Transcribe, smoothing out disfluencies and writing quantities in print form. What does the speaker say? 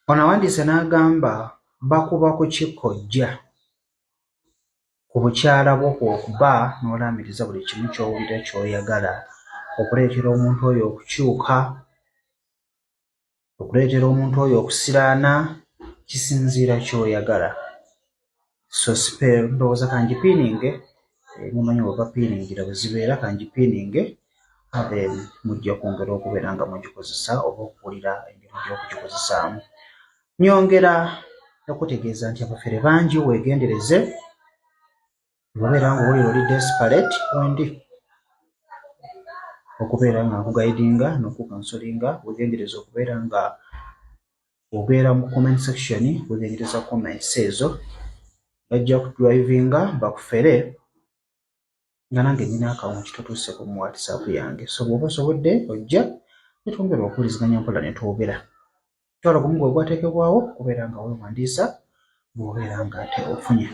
Ono awandiise n'agamba bakuba ku kikkojja ku bukyala bwo kw'okuba n'olaamiriza buli kimu ky'owulira ky'oyagala okuleetera omuntu oyo okukyuka, okuleetera omuntu oyo okusiraana, kisinziira ky'oyagala. So ndowooza kangipiininge, mumanyi bwe bapiiningira bwe zibeera, kangipiininge then mujja kwongera okubeera nga mugikozesa oba okuwulira engeri gy'okugikozesaamu. Nyongera okutegeeza nti abafere bangi weegendereze bw'obeera ng'owulira oli desperate wendi okubeera nga nkugayidinga n'okukansolinga, weegendereze okubeera nga obeera mu comment section, weegendereza comments ezo bajja kudrivinga bakufere nga nange nina akawunti totuuseko mu WhatsApp yange. So bw'oba osobodde ojja ne twongera okuwuliziganya mpola ne twogera. Twala gumu gwe gwateekebwawo okubeera nga weewandiisa bw'obeera nga ate ofunye.